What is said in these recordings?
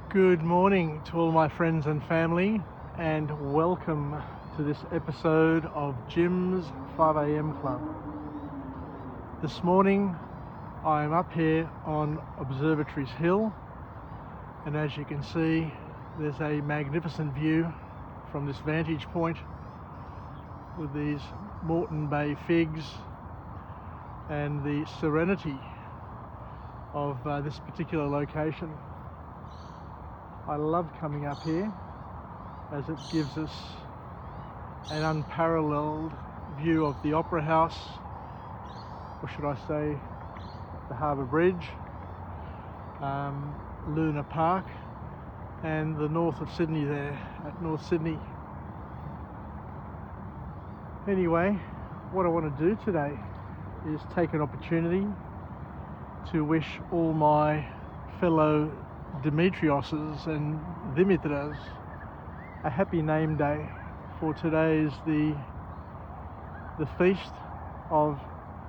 Good morning to all my friends and family, and welcome to this episode of Jim's 5am Club. This morning I am up here on Observatories Hill, and as you can see there's a magnificent view from this vantage point with these Moreton Bay figs and the serenity of this particular location. I love coming up here as it gives us an unparalleled view of the Opera House, or should I say the Harbour Bridge, Luna Park, and the north of Sydney there at North Sydney. Anyway, what I want to do today is take an opportunity to wish all my fellow Dimitrioses and Dimitras a happy name day, for today is the feast of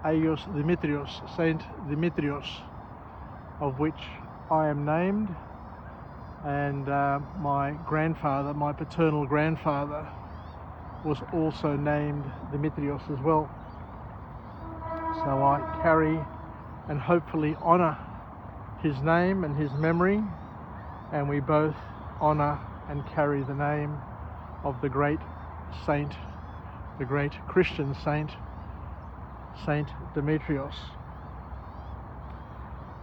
Agios Dimitrios, Saint Dimitrios, of which I am named, and my grandfather, my paternal grandfather, was also named Dimitrios as well. So I carry and hopefully honour his name and his memory, and we both honour and carry the name of the great saint, the great Christian saint, Saint Dimitrios.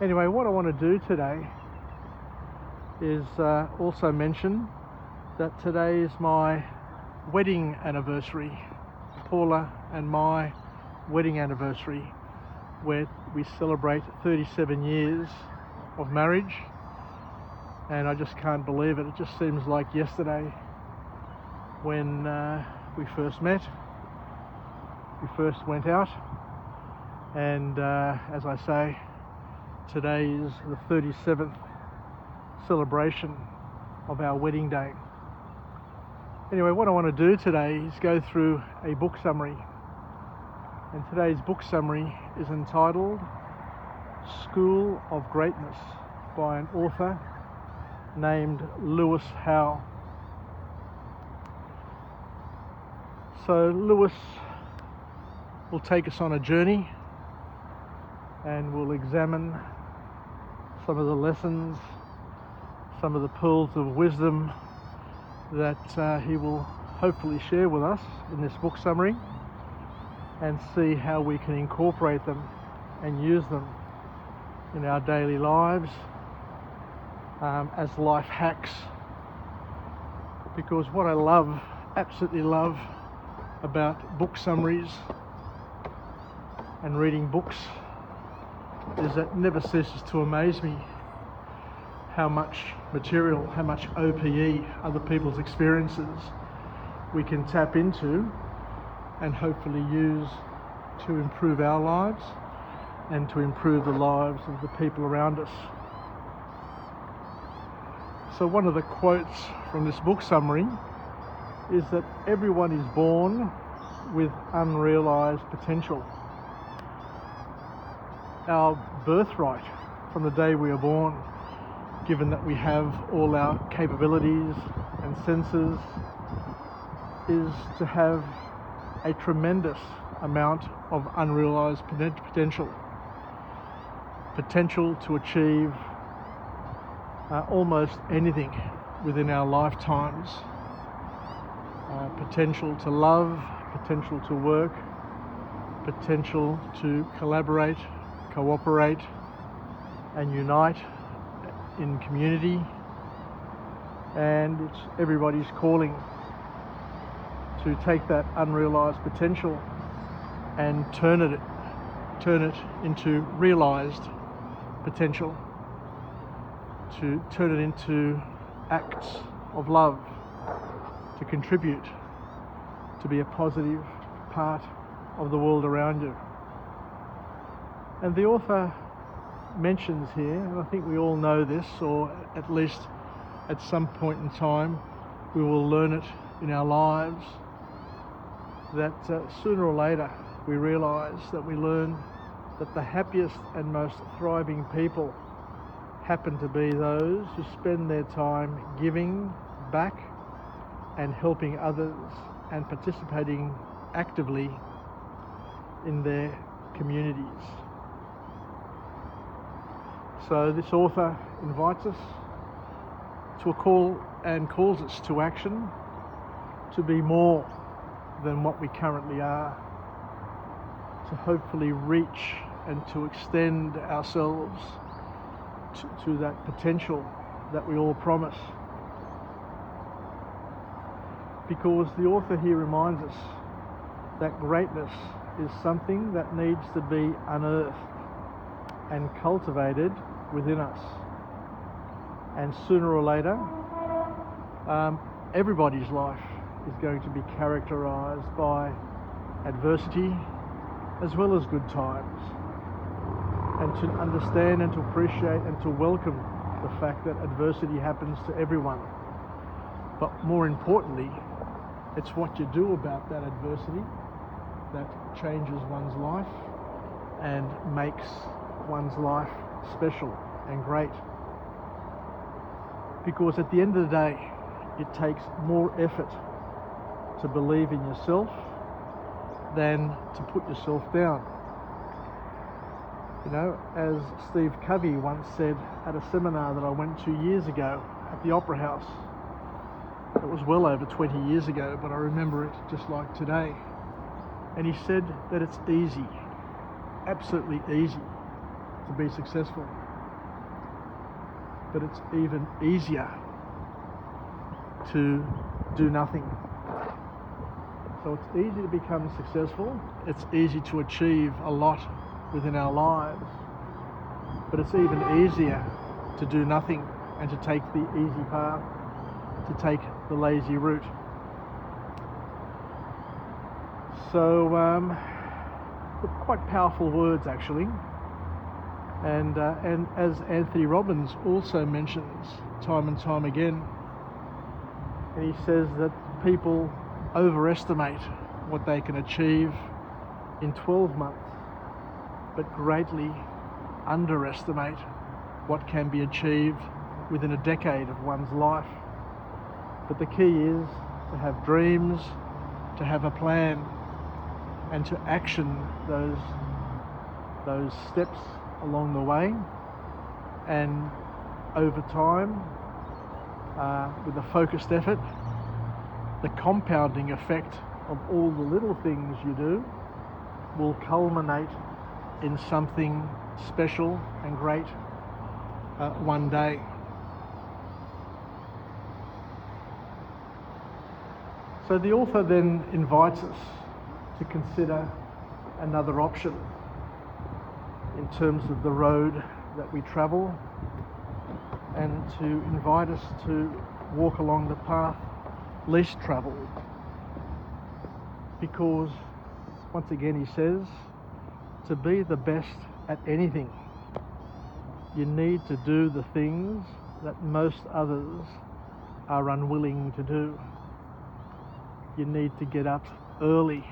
Anyway, what I want to do today is also mention that today is my wedding anniversary, Paula and my wedding anniversary, where we celebrate 37 years of marriage, and I just can't believe it. It just seems like yesterday when we first met, we first went out, and as I say, today is the 37th celebration of our wedding day. Anyway, what I want to do today is go through a book summary, and today's book summary is entitled School of Greatness by an author named Howe. So Lewis will take us on a journey, and we'll examine some of the lessons, some of the pearls of wisdom that he will hopefully share with us in this book summary, and see how we can incorporate them and use them in our daily lives as life hacks. Because what I love, absolutely love, about book summaries and reading books is that it never ceases to amaze me how much material, how much OPE, other people's experiences, we can tap into and hopefully use to improve our lives and to improve the lives of the people around us. So one of the quotes from this book summary is that everyone is born with unrealized potential. Our birthright from the day we are born, given that we have all our capabilities and senses, is to have a tremendous amount of unrealized potential to achieve almost anything within our lifetimes. Potential to love, potential to work, potential to collaborate, cooperate and unite in community, and it's everybody's calling to take that unrealized potential and turn it into realized potential, to turn it into acts of love, to contribute, to be a positive part of the world around you. And the author mentions here, and I think we all know this, or at least at some point in time we will learn it in our lives, that sooner or later we realise that we learn that the happiest and most thriving people happen to be those who spend their time giving back and helping others and participating actively in their communities. So this author invites us to a call and calls us to action, to be more than what we currently are, to hopefully reach and to extend ourselves to that potential that we all promise. Because the author here reminds us that greatness is something that needs to be unearthed and cultivated within us. And sooner or later, everybody's life is going to be characterized by adversity as well as good times. And to understand and to appreciate and to welcome the fact that adversity happens to everyone. But more importantly, it's what you do about that adversity that changes one's life and makes one's life special and great. Because at the end of the day, it takes more effort to believe in yourself than to put yourself down. You know, as Steve Covey once said at a seminar that I went to years ago at the Opera House. It was well over 20 years ago, but I remember it just like today. And he said that it's easy, absolutely easy, to be successful. But it's even easier to do nothing. So it's easy to become successful, it's easy to achieve a lot within our lives, but it's even easier to do nothing and to take the easy path, to take the lazy route. So quite powerful words actually, and as Anthony Robbins also mentions time and time again, and he says that people overestimate what they can achieve in 12 months, but greatly underestimate what can be achieved within a decade of one's life. But the key is to have dreams, to have a plan, and to action those steps along the way. And over time, with a focused effort, the compounding effect of all the little things you do will culminate in something special and great one day. So the author then invites us to consider another option in terms of the road that we travel, and to invite us to walk along the path least travelled. Because once again he says, to be the best at anything, you need to do the things that most others are unwilling to do. You need to get up early,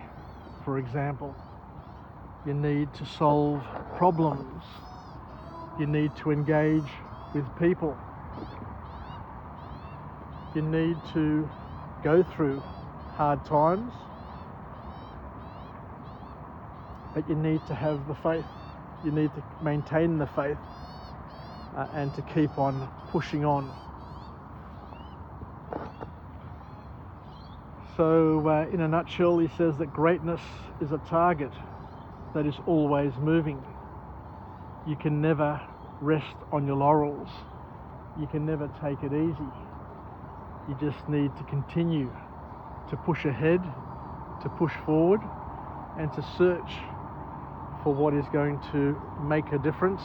for example. You need to solve problems. You need to engage with people. You need to go through hard times, but you need to have the faith. You need to maintain the faith and to keep on pushing on. So in a nutshell, he says that greatness is a target that is always moving. You can never rest on your laurels. You can never take it easy. You just need to continue to push ahead, to push forward, and to search for what is going to make a difference,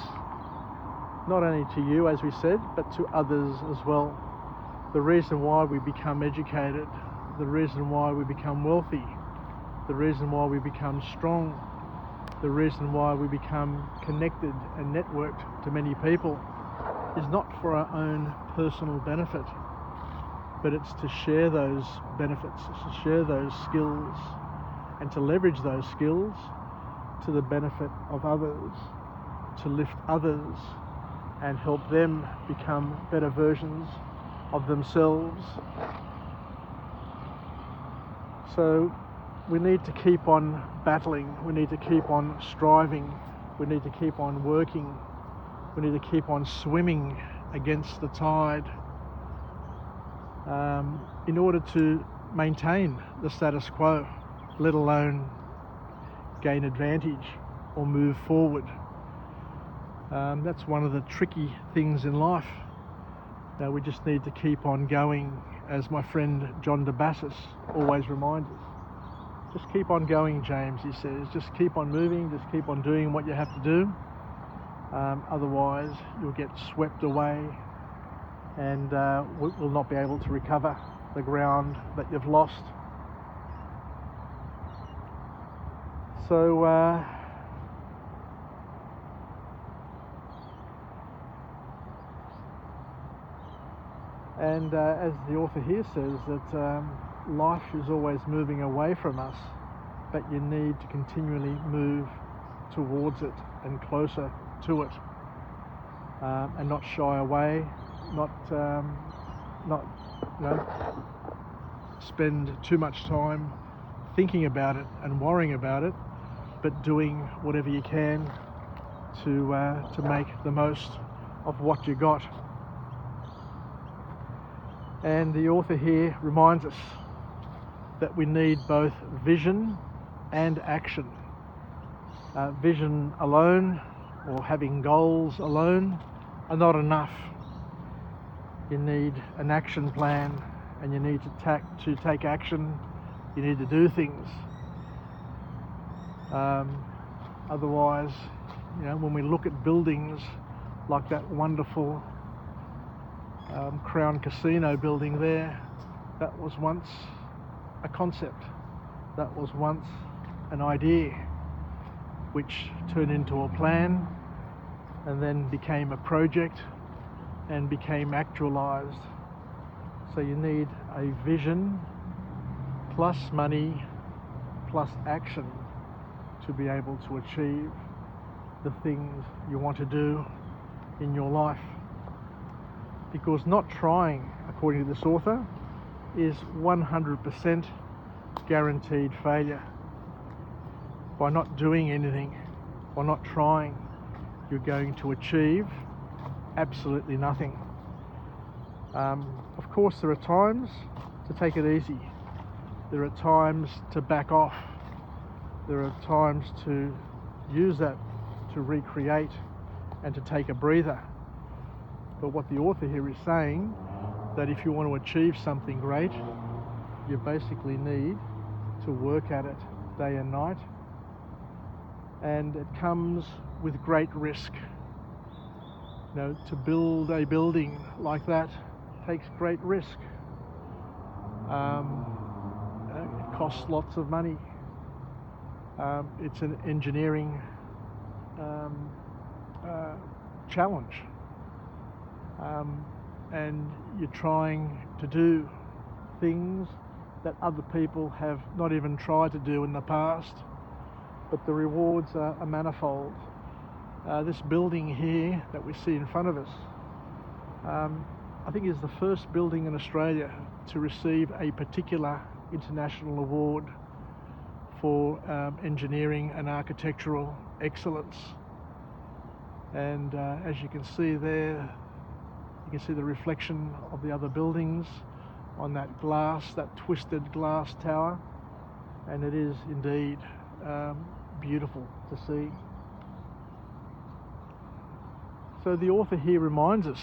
not only to you, as we said, but to others as well. The reason why we become educated, the reason why we become wealthy, the reason why we become strong, the reason why we become connected and networked to many people is not for our own personal benefit, but it's to share those benefits, it's to share those skills and to leverage those skills to the benefit of others, to lift others and help them become better versions of themselves. So we need to keep on battling, we need to keep on striving, we need to keep on working, we need to keep on swimming against the tide in order to maintain the status quo, let alone gain advantage or move forward. That's one of the tricky things in life. Now we just need to keep on going, as my friend John DeBassis always reminds us. Just keep on going, James, he says. Just keep on moving, just keep on doing what you have to do. Otherwise you'll get swept away and will not be able to recover the ground that you've lost. So as the author here says, that life is always moving away from us, but you need to continually move towards it and closer to it, and not shy away, not spend too much time thinking about it and worrying about it, but doing whatever you can to make the most of what you got. And the author here reminds us that we need both vision and action. Vision alone, or having goals alone, are not enough. You need an action plan, and you need to take action. You need to do things. Otherwise, when we look at buildings like that wonderful Crown Casino building there, that was once a concept, that was once an idea, which turned into a plan and then became a project and became actualized. So you need a vision plus money plus action to be able to achieve the things you want to do in your life. Because not trying, according to this author, is 100% guaranteed failure. By not doing anything, by not trying, you're going to achieve absolutely nothing. Of course, there are times to take it easy. There are times to back off. There are times to use that to recreate and to take a breather. But what the author here is saying, that if you want to achieve something great, you basically need to work at it day and night. And it comes with great risk. To build a building like that takes great risk. It costs lots of money. It's an engineering challenge. And you're trying to do things that other people have not even tried to do in the past, but the rewards are manifold. This building here that we see in front of us, I think is the first building in Australia to receive a particular international award for engineering and architectural excellence. And as you can see there, you can see the reflection of the other buildings on that glass, that twisted glass tower, and it is indeed beautiful to see. So the author here reminds us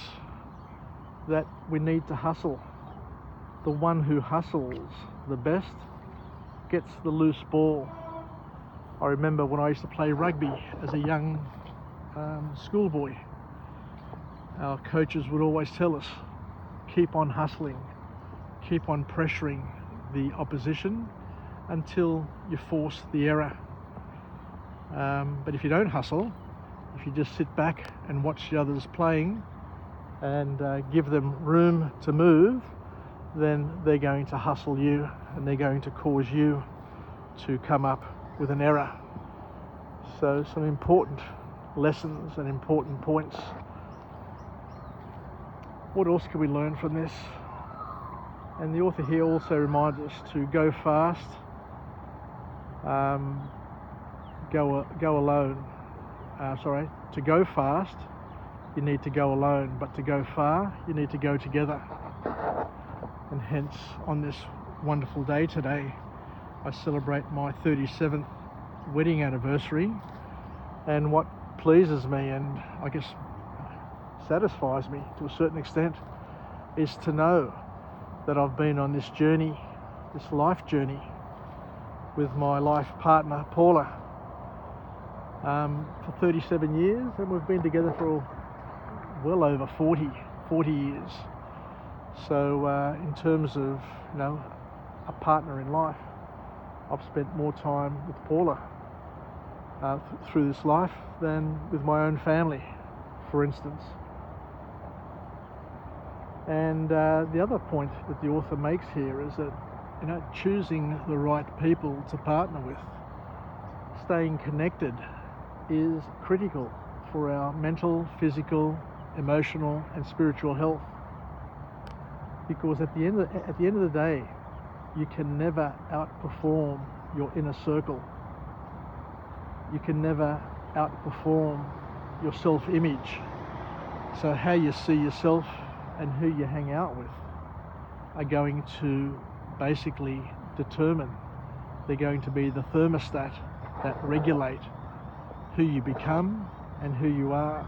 that we need to hustle. The one who hustles the best gets the loose ball. I remember when I used to play rugby as a young schoolboy, our coaches would always tell us, keep on hustling, keep on pressuring the opposition until you force the error. But if you don't hustle, if you just sit back and watch the others playing and give them room to move, then they're going to hustle you and they're going to cause you to come up with an error. So some important lessons and important points what else can we learn from this? And the author here also reminds us to go fast, go alone. To go fast, you need to go alone, but to go far, you need to go together. And hence, on this wonderful day today, I celebrate my 37th wedding anniversary. And what pleases me, and I guess satisfies me to a certain extent, is to know that I've been on this journey, this life journey, with my life partner Paula for 37 years, and we've been together for well over 40 years. So in terms of, a partner in life, I've spent more time with Paula through this life than with my own family, for instance. And the other point that the author makes here is that, choosing the right people to partner with, staying connected, is critical for our mental, physical, emotional and spiritual health. Because at the end of the day, you can never outperform your inner circle. You can never outperform your self-image. So how you see yourself and who you hang out with are going to basically determine, they're going to be the thermostat that regulate who you become and who you are.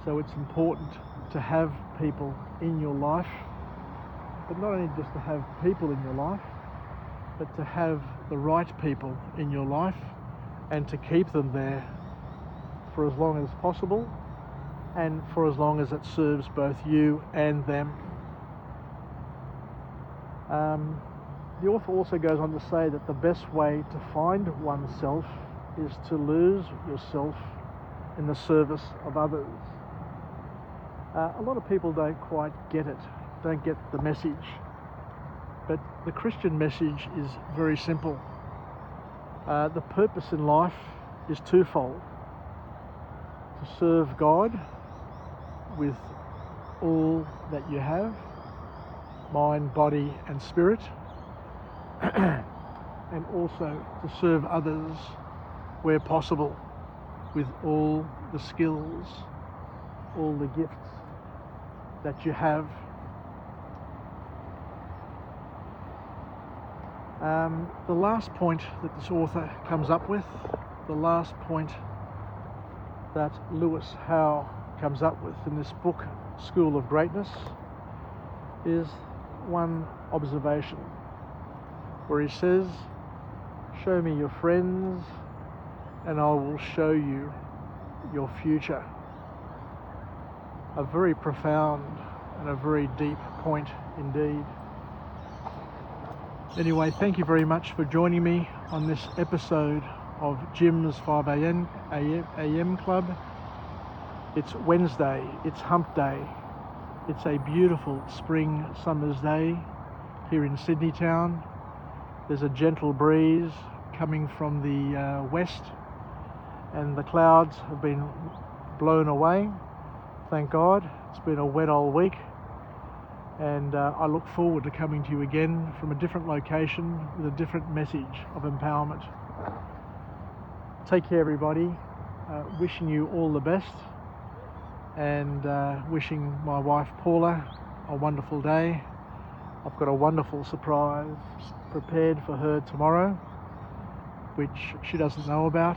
So it's important to have people in your life, but not only just to have people in your life, but to have the right people in your life and to keep them there for as long as possible and for as long as it serves both you and them. The author also goes on to say that the best way to find oneself is to lose yourself in the service of others. A lot of people don't quite get it, don't get the message. But the Christian message is very simple. The purpose in life is twofold: to serve God with all that you have, mind, body and spirit, and also to serve others where possible with all the skills, all the gifts that you have. The last point that this author comes up with, the last point that Howe comes up with in this book, School of Greatness, is one observation where he says, "Show me your friends and I will show you your future." A very profound and a very deep point indeed. Anyway, thank you very much for joining me on this episode of Jim's 5 a.m. Club. It's Wednesday, it's hump day. It's a beautiful spring summer's day here in Sydney town. There's a gentle breeze coming from the west and the clouds have been blown away. Thank God. It's been a wet old week. And I look forward to coming to you again from a different location with a different message of empowerment. Take care, everybody. Wishing you all the best, and wishing my wife Paula a wonderful day. I've got a wonderful surprise prepared for her tomorrow, which she doesn't know about,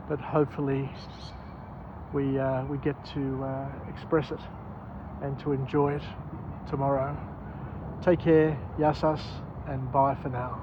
but hopefully we get to express it and to enjoy it tomorrow. Take care, Yassas, and bye for now.